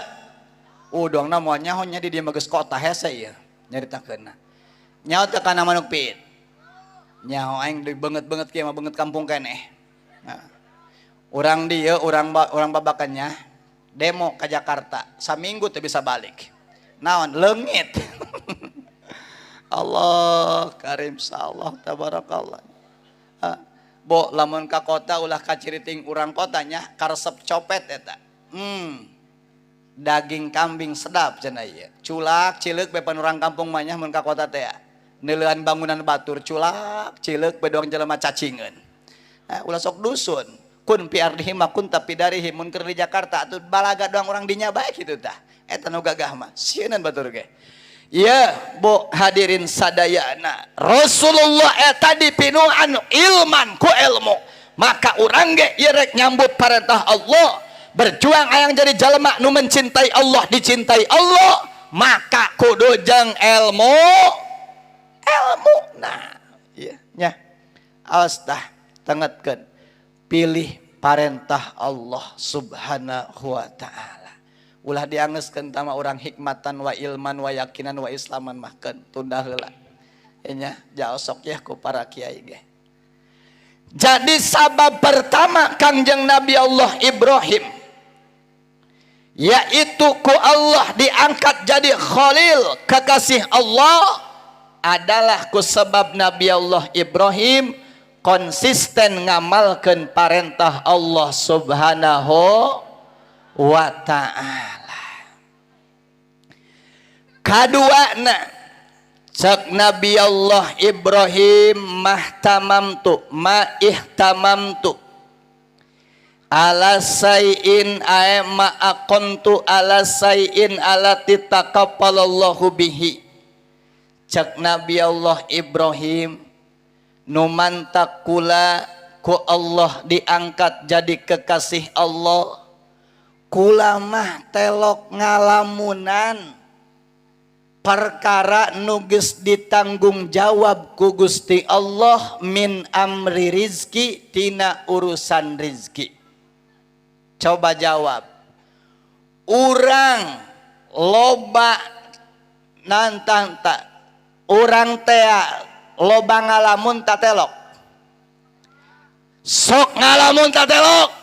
Udongna moal nyaho nya di dieu mah geus kota hese ieu. Nyaritakeunna. Nyaho teu kana manuk piit. Nyaho aing deui beungeut-beungeut kieu mah beungeut kampung keneh. Nah. Urang dieu urang babakannya demo ke Jakarta. Saminggu teu bisa balik. Naon? Leungit. Allah karim sallallahu tabarakallah. Bo lamun ka kota ulah kaciriting urang kotanya karesep copet eta. Daging kambing sedap cenah ieu. Culak cileuk be urang kampung mah nya mun ka kota teh. Neuleuan bangunan batur culak cileuk be doang jelema cacingeun. Ulah sok dusun. Kun pi ardihi makun tapi darihi mun keur di Jakarta atuh balaga doang urang dinya bae kitu tah. Eta nu gagah mah. Sieun batur ge. Ya, bu hadirin sadayana, Rasulullah eta dipinuhan ilman ku ilmu, maka urang ge irek nyambut perintah Allah, berjuang ayang jadi jalma nu mencintai Allah, dicintai Allah, maka kudu jeung ilmu. Nah, iya nya. Aos tah tengetkeun. Pilih perintah Allah subhanahu wa ta'ala. Ulah diangeuskeun tama urang hikmatan wa ilman wa yakinan wa islaman mahkeun tunda heula. Nya jaosok ya ku para kiai ge. Jadi sabab pertama Kangjeng Nabi Allah Ibrahim yaitu ku Allah diangkat jadi khalil kekasih Allah adalah ku sebab Nabi Allah Ibrahim konsisten ngamalkeun parentah Allah subhanahu wa ta'ala. Kaduana cek Nabi Allah Ibrahim mahtamamtu ihtamamtu ala sayin ay ma'aqantu ala sayin alati taqabbalallahu bihi. Cek Nabi Allah Ibrahim numantak kula ku Allah diangkat jadi kekasih Allah. Kula mah telok ngalamunan perkara nu geus ditanggung jawab ku Gusti Allah min amri rizki tina urusan rizki. Coba jawab. Urang loba nantang tak. Urang teh loba ngalamun tatelok. Sok ngalamun tatelok.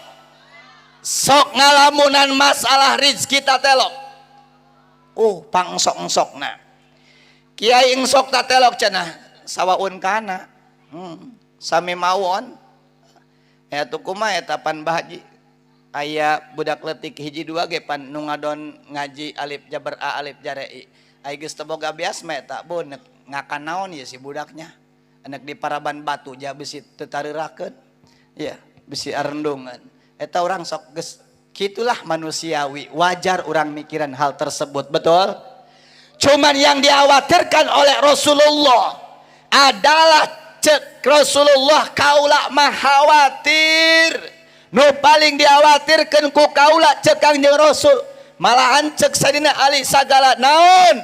Sok ngalamunan masalah rizki tatelok. Pangsok-ngsokna. Kiai engsok tatelok cenah sawaun kana. Sami mawon. Eta kumaha eta pan bahaji. Aya budak leutik hiji dua ge pan nu ngadon ngaji alif jabar a alif jarei. Ai geus teu boga bias mah eta bonek ngakan naon ieu si budaknya. Anak di Paraban Batu ja bisi teu tareurakeun. Iya, bisi arendungan. Eta orang sok geus kitulah manusiawi, wajar orang mikiran hal tersebut, betul? Cuman yang dikhawatirkan oleh Rasulullah adalah cek Rasulullah kaula mah khawatir. Nu paling dikhawatirkan ku kaula cek Kangjeng Rasul, malahan cek sadina ali sagala naon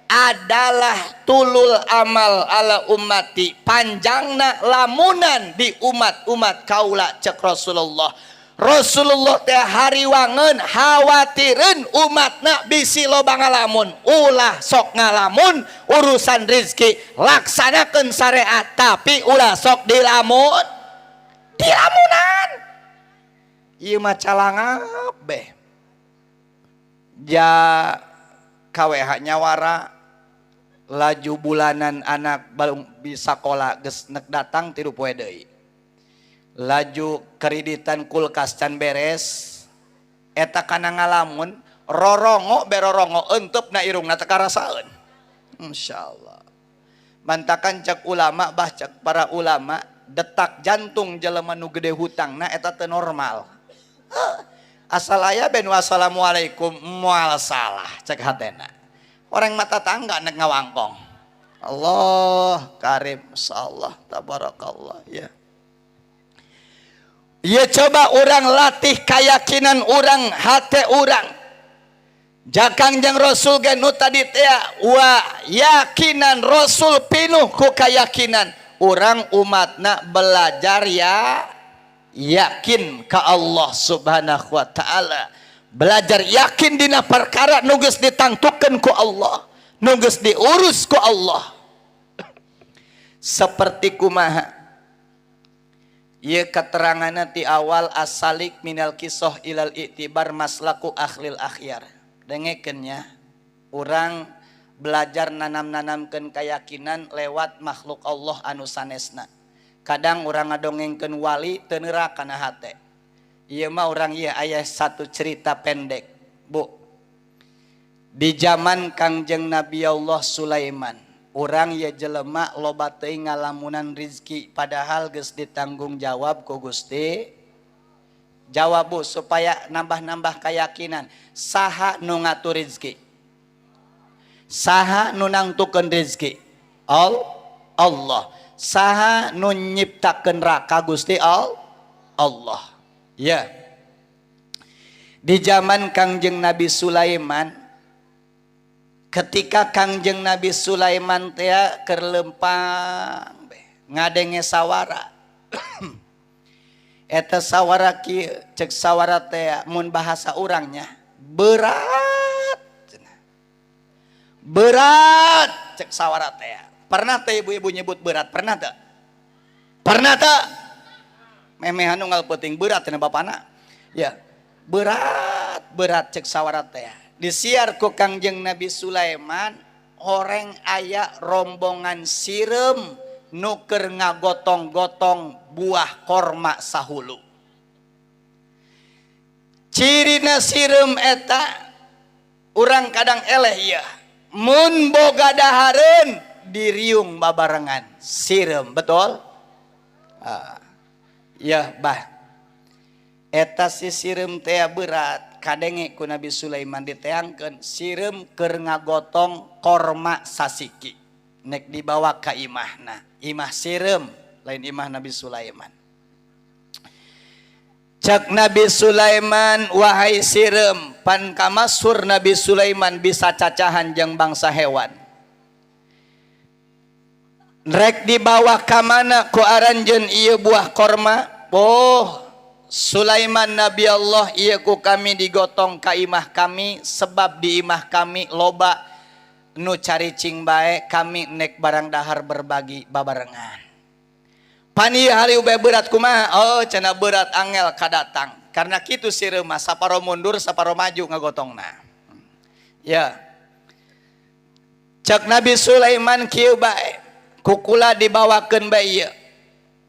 adalah tulul amal ala ummati, panjangna lamunan di umat kaula cek Rasulullah. Rasulullah teh hariwangeun khawatireun umatna bisi loba ngalamun, ulah sok ngalamun urusan rizki, laksanakeun syariat tapi ulah sok dilamunan. ieu mah calangap beh. Ja KWH nyawara laju bulanan anak balung bisa sekolah geus nek datang tilu poe deui. Laju kreditan kulkas can beres eta kana ngalamun rorongo berorongo euteup na irungna teu karasaeun. Insyaallah. Mantakan cek ulama cek para ulama detak jantung jelema nu gede hutangna eta teu normal. Asal aya ben wassalamualaikum moal salah cek hatena. Orang mata tangga nek ngawangkong. Allah karim masyaallah tabarakallah ya. Ya coba orang latih keyakinan orang hati orang. Jakang jeung Rasul ge nu tadi teh wa yakinan Rasul pinuh ku keyakinan urang umatna belajar ya yakin ka Allah Subhanahu wa taala, belajar yakin dina perkara nu geus ditangtukeun ku Allah, nu geus diurus ku Allah. Seperti kumaha ieu keteranganna ti awal asalik minal qisah ilal i'tibar maslaku akhlil akhyar. Dengekeunnya urang belajar nanam-nanamkeun keyakinan lewat makhluk Allah anu sanesna. Kadang urang ngadongengkeun wali teu neura kana hate. Ieu mah urang ieu aya satu cerita pendek, Bu. Di zaman Kangjeng Nabi Allah Sulaiman, urang ieu jelema loba teuing ngalamunan rizki padahal geus ditanggung jawab ku Gusti. Jawab Bu supaya nambah-nambah keyakinan. Saha nu ngatur rizki? Saha nu nangtukeun rizki? Allah. Saha nu nyiptakeun neraka? Gusti Allah. Ya. Di zaman Kangjeng Nabi Sulaiman, ketika Kangjeng Nabi Sulaiman teh keur lempang ngadenge sawara. Eta sawara ki cek sawara teh mun bahasa urangnya berat cek sawara teh. Pernah teh ibu-ibu nyebut berat? Pernah teh? Pernah teh? Memehan nu ngalpeuting berat cenah bapana. Ya, berat cek sawara teh. Disiar ku Kangjeng Nabi Sulaiman horeng aya rombongan sirem nu keur ngagotong-gotong buah korma sahulu. Cirina sirem eta urang kadang eleh ya. Mun boga dahareun diriung babarengan sirem, betul? Ya bah. Eta si sirem teh berat kadenge ku Nabi Sulaiman diteangkeun sirem keur ngagotong korma sasiki. Nek dibawa ka imahna. Imah sirem lain imah Nabi Sulaiman. Cak Nabi Sulaiman wahai sirem pan kamasur Nabi Sulaiman bisa cacahan jeung bangsa hewan. Rek dibawa ka mana ku aranjeun ieu buah korma? Oh Sulaiman Nabi Allah ieu ku kami digotong ka imah kami sebab di imah kami loba nu caricing bae kami nek barang dahar berbagi babarengan. Pani haliu bae berat kumaha? Oh cenah berat angel kadatang. Karena kitu sirem mah saparo mundur saparo maju ngagotongna. Ya. Cek Nabi Sulaiman kieu bae. Kukula dibawakeun bae ieu.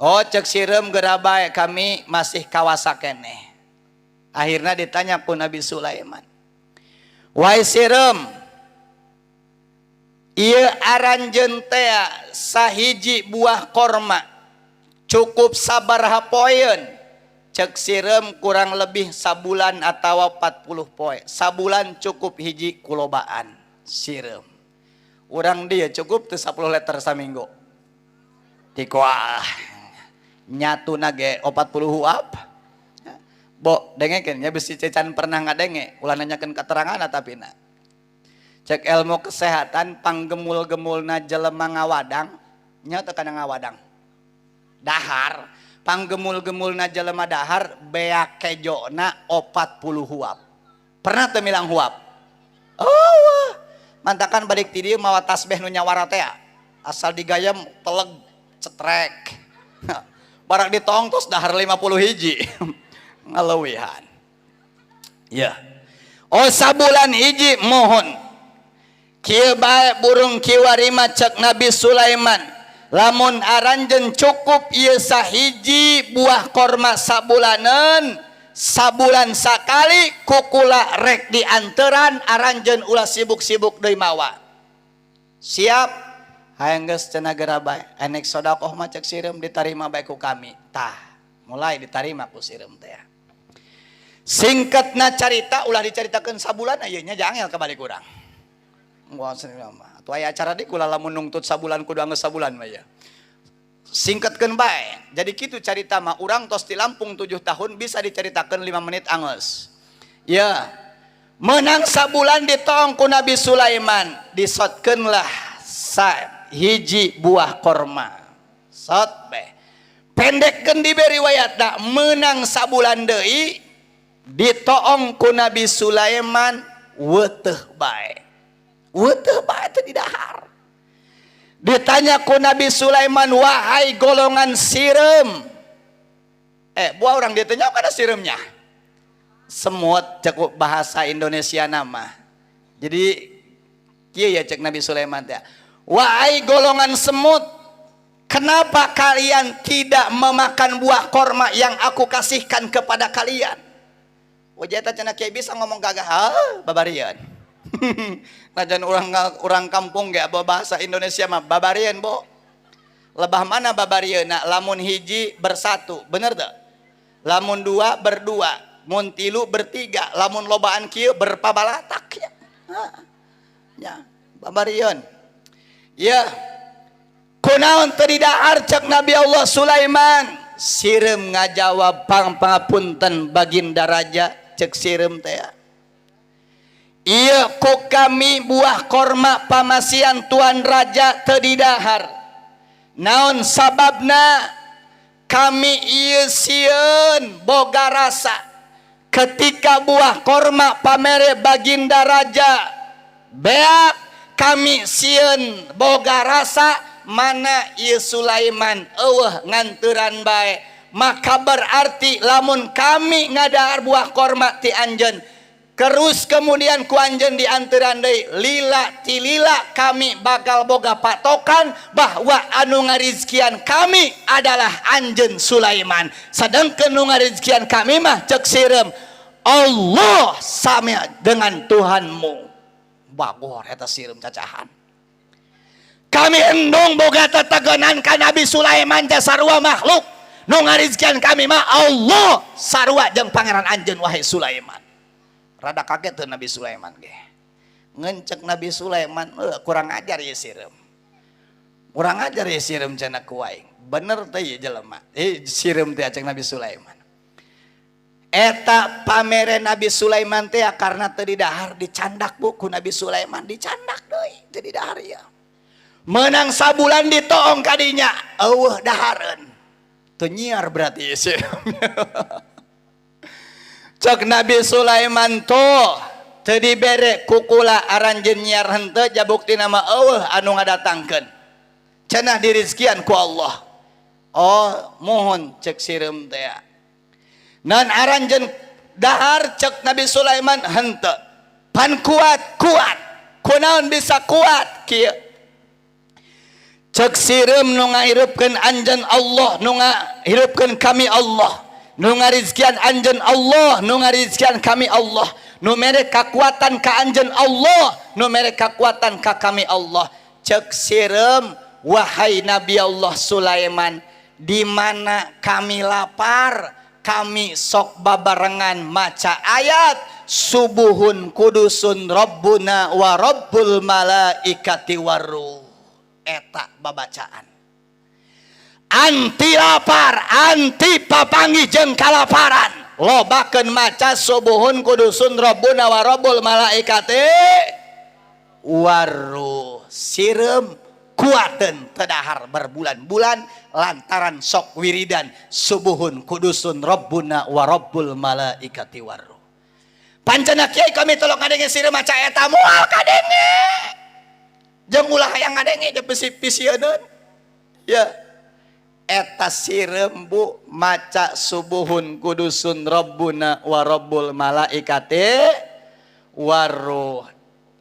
Oh cek sirem geura bae kami masih kawasa keneh. Akhirna ditanya ku Nabi Sulaiman. Wahai sirem, ieu aranjeun teh sahiji buah korma cukup sabaraha poeun? Cek sirem kurang lebih sabulan atau 40 poe. Sabulan cukup hiji kulobaan sirem. Urang dia cukup tuh 10 liter saminggu. Tikuah nyatuna ge 40 huap. Bo dengekeun nya bisi cecan pernah ngadenge ulah nanyakeun keterangan tapina. Cek ilmu kesehatan panggemul-gemulna jelema ngawadang nya teu kana ngawadang. Dahar panggemul-gemulna jelema dahar beak kejona 40 huap. Pernah teu milang huap? Oh, mantakan balik ti dieu mawa tasbih nu nyawara teh asal digayam teleg cetrek. Barak ditongtos dahar 50 hiji. ngalewihan. Ya. Oh sabulan hiji mohon. Kieu bae burung kiwarima cek Nabi Sulaiman. Lamun aranjeun cukup ieu sahiji buah korma sabulaneun, sabulan sakali kukula rek dianteran aranjeun ulah sibuk-sibuk deui mawa. Siap? Hayang geus cenah geura bae. Enek sedekah mah cek sireum ditarima bae ku kami. Tah, mulai ditarima ku sireum teh. Singkatna carita ulah dicaritakeun sabulan ayeuna nya jangel kabalik urang. Moal senema mah. Atuh aya acara di kula lamun nungtut sabulan kudu anggeus sabulan mah ya. Singkatkeun bae. Jadi kitu carita mah urang tos di Lampung 7 tahun bisa dicaritakeun 5 menit anggeus. Ya. Menang sabulan ditong ku Nabi Sulaiman, disotkeunlah hiji buah korma. Sot bae. Pendekkeun diberi riwayatna menang sabulan deui ditoong ku Nabi Sulaiman weuteuh bae. Weuteuh bae teh di dahar. Ditanya ku Nabi Sulaiman, wahai golongan sireum. Buah orang ditanya kada sireumnya. Semut cek bahasa Indonesia nama. Jadi kieu ya cek Nabi Sulaiman teh. Wahai golongan semut, kenapa kalian tidak memakan buah korma yang aku kasihkan kepada kalian? Wajah teh cenah kieu bisa ngomong gagah, babarian. Najan orang kampung ge bahasa Indonesia mah babarian, Bo. Lebah mana babarieuna? Lamun hiji bersatu, bener teu? Lamun dua berdua, mun tilu bertiga, lamun lobaan kieu berpabalatak ya. Ya, babarian. Ya. Kunaon teu didahar cek Nabi Allah Sulaiman? Sireum ngajawab pangapunten Baginda Raja, cek sireum teh. Iya ku kami buah korma pamasian Tuan Raja teu didahar. Naon sababna? Kami ieu sieun boga rasa ketika buah korma pamere Baginda Raja beak kami sieun boga rasa mana ieu Sulaiman eueuh nganteuran bae, maka berarti lamun kami ngadahar buah korma ti anjeun terus kemudian ku anjeun dianteran deui lila ti lila kami bakal boga patokan bahwa anu ngarizkian kami adalah anjeun Sulaiman, sedangkeun nu ngarizkian kami mah cek sireum Allah sami dengan Tuhanmu. Bagor eta sireum cacahan. Kami endong boga tatagenan ka Nabi Sulaiman teh sarua makhluk, nu ngarizkian kami mah Allah sarua jeung pangeran anjeun wahai Sulaiman. Rada kaget tuh Nabi Sulaiman ge. Ngencek Nabi Sulaiman, kurang ajar ya sireum. Kurang ajar ya sireum cenah ku aing. Bener teh ya jelema. Sireum teh cek Nabi Sulaiman. Eta pamere Nabi Sulaiman teh karena teu didahar dicandak buku Nabi Sulaiman dicandak deui teu didahar ya. Menang sabulan ditoong kadinya, eueuh dahareun. Teu nyiar berarti ya sireum. Cek Nabi Sulaiman tuh teu dibere kukula aranjeun nyiar henteu jabukti nama eueuh anu ngadatangkeun. Cenah dirizkian ku Allah. Oh, mohon cek sireum teh. Nan aranjeun dahar cek Nabi Sulaiman henteu. Pan kuat. Kunaon bisa kuat kieu? Cek sireum nu ngahireupkeun anjeun Allah, nu ngahireupkeun kami Allah. Nu ngarizkian anjeun Allah, nu ngarizkian kami Allah, nu mere kakuatan ka anjeun Allah, nu mere kakuatan ka kami Allah. Cek sireum wahai Nabi Allah Sulaiman, di mana kami lapar, kami sok babarengan maca ayat subuhun kudusun rabbuna wa rabbul malaikati waruh. Eta babacaan. Anti lapar, anti papanggih jeung kalaparan. Lobakeun maca subuhun kudusun rabbuna wa rabbul malaikati waruh. Sireum kuateun tedahar berbulan-bulan lantaran sok wiridan subuhun kudusun rabbuna wa rabbul malaikati waruh. Pancena kiai kami tolong ngadenge sireum maca eta moal kadenge. Jeung ulah hayang ngadenge jeung pisi-pisieun. Ya. eta sirembu maca subuhun kudusun rabbuna wa rabbul malaikati waruh.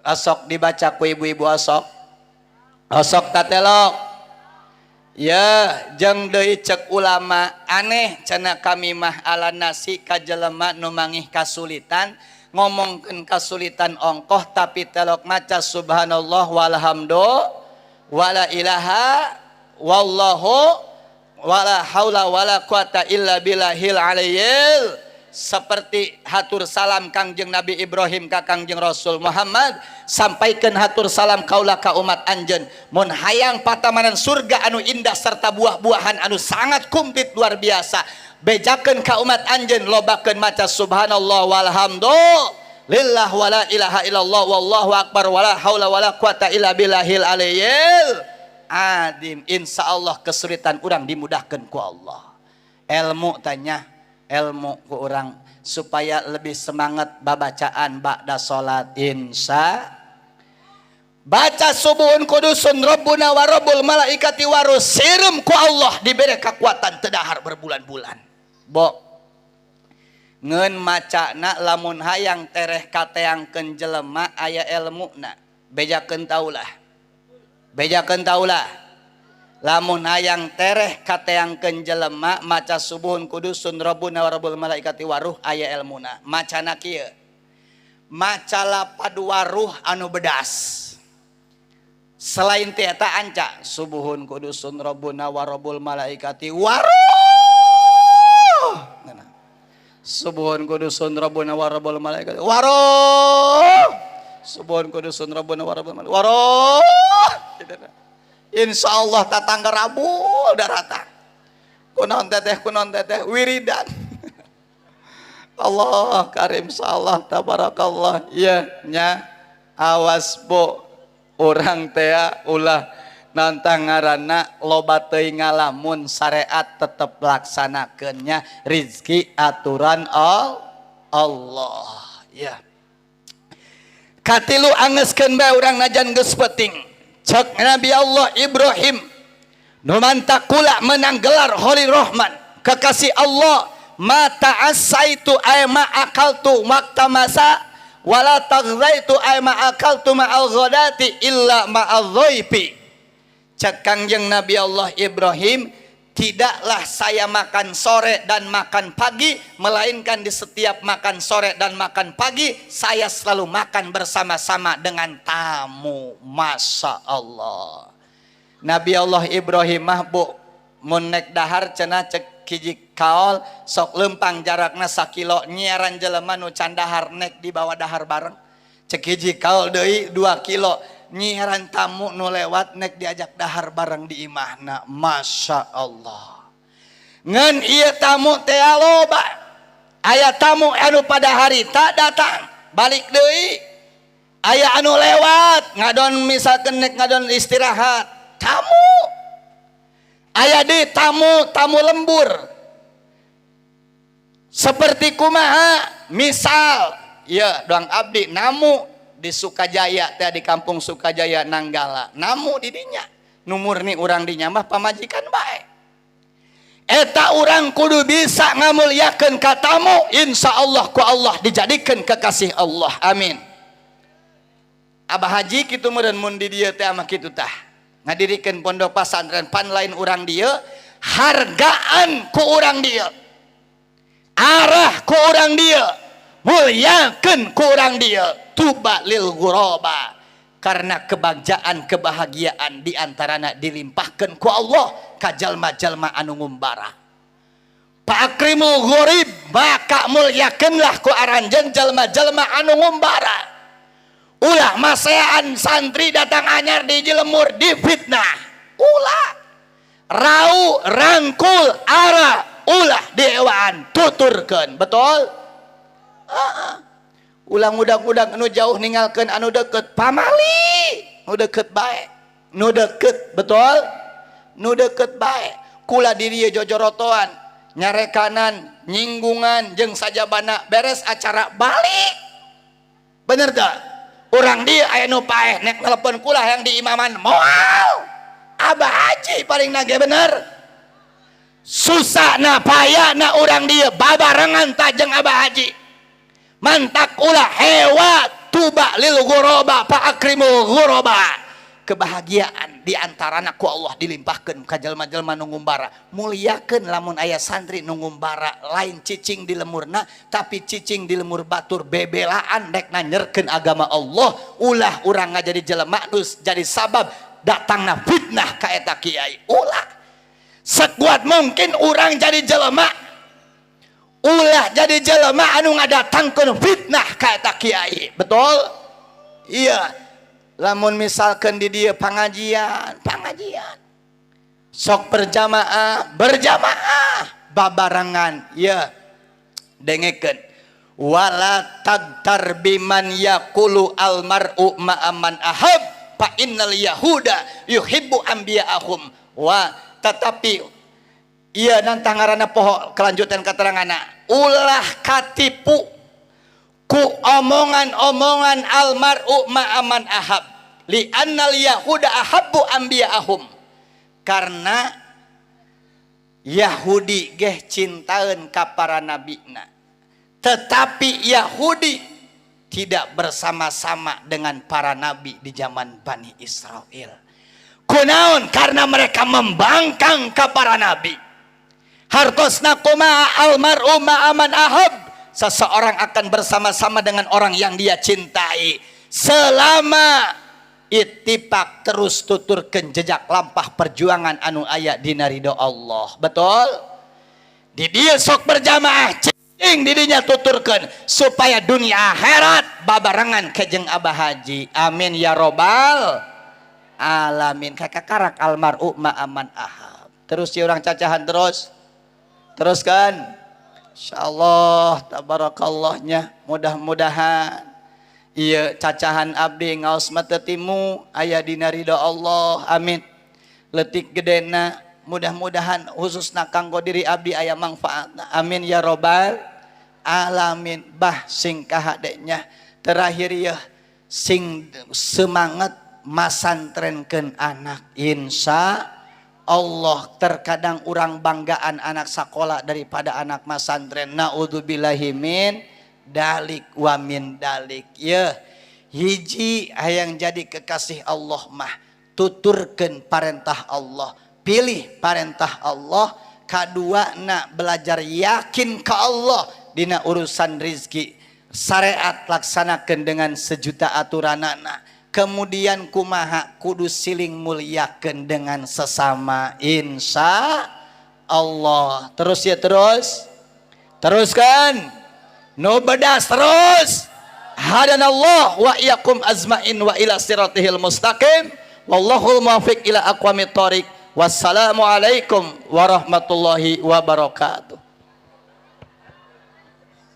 Asok dibaca ku ibu-ibu asok. Asok tatelok. Ya, jeung deui cek ulama aneh cenah kami mah ala nasi ka jelema nu mangih kasulitan ngomongkeun kasulitan ongkoh tapi telok maca subhanallah walhamdu wala ilaha wallahu wala haula wala quwata illa billahil aliyil. Seperti hatur salam Kangjeng Nabi Ibrahim ka Kangjeng Rasul Muhammad, sampaikan hatur salam kaulah ka umat anjeun mun hayang patamanan surga anu indah serta buah-buahan anu sangat komplit luar biasa, bejakeun ka umat anjeun lobakeun maca subhanallah walhamdu lillah wala ilaha illallah wallahu akbar wala haula wala quwata illa billahil aliyil adim. Insyaallah kesulitan urang dimudahkeun ku Allah. Ilmu tanya ilmu ku urang supaya lebih semangat babacaan ba'da salat insya. Baca subuhun kudusun rabbuna wa rabbul malaikati warus sirum ku Allah diberi kekuatan tedahar berbulan-bulan. Bo ngeun macana lamun hayang tereh kateangkeun jelema aya ilmuna bejakeun taulah. Bejakeun taulah. Lamun hayang tereh kateangkeun jelema maca subuhun kudusun rabbuna wa rabbul malaikati waruh aya ilmuna. Macana kieu. Maca lapad waruh anu bedas. Selain teh eta anca subuhun kudusun rabbuna wa rabbul malaikati waruh. Subuhun kudusun rabbuna wa rabbul malaikati waruh. Subuhun kudusun rabbuna wa rabbul malaikati waruh. Insya Allah tatangga Rabu darata. Kunon teteh wiridan. Allah karim salah tabarakallah. Ya nya awas bo orang teh ulah nantang ngaranna loba teuing ngalamun syariat tetep laksanakeunnya rizki aturan Allah. Ya. Katilu angeuskeun bae urang najan geus peuting. Cek Nabi Allah Ibrahim numanta kula menang gelar Holy Rahman kekasih Allah mata asaitu ay ma akaltu makta masa wala tagzaitu ay ma akaltu ma'al ghadati illa ma'al dhaifi. Cek Kangjeng Nabi Allah Ibrahim, tidaklah saya makan sore dan makan pagi, melainkan di setiap makan sore dan makan pagi saya selalu makan bersama-sama dengan tamu. Masya Allah. Nabi Allah Ibrahim mah bu mun nek dahar cenah cek hiji kaol sok lempang jarakna sakilo nyiaran jelema nu can dahar nek di bawah dahar bareng. Cek hiji kaol deui 2 kilo nyiaran tamu nu lewat nek diajak dahar bareng di imahna. Masya Allah. Ngan ieu tamu teh loba. Aya tamu anu pada harita datang balik deui. Aya anu lewat ngadon misalkeun nek ngadon istirahat. Tamu. Aya deui tamu lembur. Seperti kumaha? Misal, ya doang abdi namu di Sukajaya teh di kampung Sukajaya Nanggala. Namu di dinya. Numurni urang dinya mah pamajikan bae. Eta urang kudu bisa ngamulyakeun ka tamu, insyaallah ku Allah dijadikeun kekasih Allah. Amin. Abah Haji kitu meureun mun di dieu teh mah kitu tah. Ngadirikeun pondok pesantren pan lain urang dieu, hargaan ku urang dieu. Arah ku urang dieu, mulyakeun ku urang dieu. Tuba lil ghuraba, karena kebahagiaan diantarana dilimpahkan ku Allah ka jalma-jalma anu ngumbara. Pakrimul ghurib, maka mulyakeunlah ku aranjeun jalma-jalma anu ngumbara. Ulah masean santri datang anyar di Cilemur difitnah. Ulah rau rangkul ara ulah diewaan tuturkeun. Betul? Ulang udag-udag anu jauh ninggalkeun anu deket pamali, nu deket bae, nu deket betul, nu deket bae. Kula diri jojorotoan, nyarekanan, nyinggungan, jeung sajabana beres acara balik. Bener tak? Urang dia aya nu paeh nek nelpon kula yang di imaman moal. Abah Haji paling nage bener. susah na payah na orang dia babarengan tajeng Abah Haji mantak ulah hewa tuba lil ghuraba fa akrimul ghuraba. Kebahagiaan diantarana ku Allah dilimpahkan ka jalma-jalma nu ngumbara. Muliakeun lamun aya santri nu ngumbara lain cicing di lemurna tapi cicing di lemur batur bebelaan rek nanyerkeun agama Allah. Ulah urang ngajadi jelema nu jadi sabab datangna fitnah ka eta kiai. Ulah sekuat mungkin urang jadi jelema, ulah jadi jelema anu ngadatangkeun fitnah ka eta kiai. Betul? Iya. Lamun misalkan di dia pengajian sok berjamaah babarangan ya dengekeun wala tagtar biman yaqulu almar'u ma'aman ahab fa innal yahuda yuhibbu anbiya'ahum wa tetapi iya nantang ngaranna poho kelanjutan keteranganna ulah katipu ku omongan-omongan almar'u ma'aman ahab li annal yahuda ahabbu anbiya'ahum karena Yahudi geh cintaeun ka para nabina tetapi Yahudi tidak bersama-sama dengan para nabi di zaman Bani Israel. Kunaon? Karena mereka membangkang ka para nabi. Hartosna kumaha almar'u ma'aman ahab, seseorang akan bersama-sama dengan orang yang dia cintai selama ittifaq terus tuturkeun jejak lampah perjuangan anu aya dina ridho Allah. Betul? Di dieu sok berjamaah cicing di dinya tuturkeun supaya dunia akhirat babarengan ke jeung Abah Haji. Amin ya robbal alamin. Kakakarak almar'u ma'aman ahab. Terus si urang cacahan teruskan. Insyaallah tabarakallah-nya mudah-mudahan iya cacahan abdi ngaos mata timu aya dina ridho Allah. Amin. Letik gedena mudah-mudahan khususna kanggo diri abdi aya manfaatna. Amin ya robbal alamin. Bah sing kahadenya terakhir ya sing semangat masantrenkeun anak insya Allah. Terkadang urang banggaan anak sekolah daripada anak masantren. Naudzubillahi min dalik wa min dalik. Ya hiji hayang jadi kekasih Allah mah tuturkeun parentah Allah, pilih parentah Allah. Kadua nak belajar yakin ke Allah dina urusan rizki, syariat laksanakeun dengan sejuta aturanana. Kemudian kumaha kudu siling muliakeun dengan sesama insya Allah. Terus ya teruskan no bedas terus. Hadanallah wa iyyakum azmain wa ila siratihil mustaqim wallahul muwaffiq ila aqwamit thoriq. Wassalamualaikum warahmatullahi wabarakatuh.